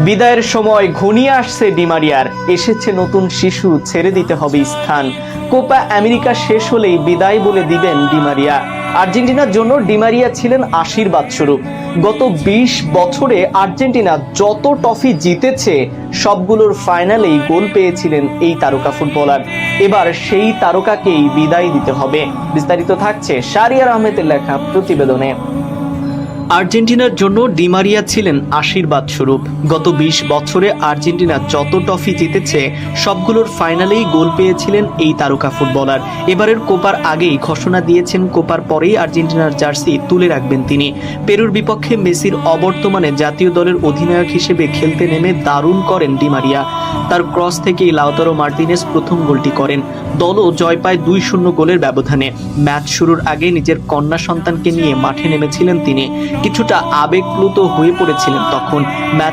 বিদায়ের সময় ঘনিয়ে আসছে ডিমারিয়ার, এসেছে নতুন শিশু, ছেড়ে দিতে হবে স্থান। কোপা আমেরিকা শেষ হলেই বিদায় বলে দিবেন ডিমারিয়া। আর্জেন্টিনার জন্য ডিমারিয়া ছিলেন আশীর্বাদ স্বরূপ। গত 20 বছরে আর্জেন্টিনা যত ট্রফি জিতেছে সবগুলোর ফাইনালেই গোল পেয়েছিলেন এই তারকা ফুটবলার। এবার সেই তারকাকেই বিদায় দিতে হবে। বিস্তারিত থাকছে শাহরিয়ার আহমেদের লেখা প্রতিবেদনে। আর্জেন্টিনার জন্য ডিমারিয়া ছিলেন আশীর্বাদ স্বরূপ। গত 20 বছরে আর্জেন্টিনা যত ট্রফি জিতেছে সবগুলোর ফাইনালেই গোল পেয়েছিলেন এই তারকা ফুটবলার। এবারের কোপার আগেই ঘোষণা দিয়েছেন কোপার পরেই আর্জেন্টিনার জার্সি তুলে রাখবেন তিনি। পেরুর বিপক্ষে মেসির অবর্তমানে জাতীয় দলের অধিনায়ক হিসেবে খেলতে নেমে দারুণ করেন ডিমারিয়া। তার ক্রস থেকেই লাউতারো মার্টিনেজ প্রথম গোলটি করেন। দলও জয় পায় 2-0 গোলের ব্যবধানে। ম্যাচ শুরুর আগে নিজের কন্যা সন্তানকে নিয়ে মাঠে নেমেছিলেন তিনি। কিছুটা আবেগপ্লুত হয়ে পড়েছিলেন তখন। ম্যাচ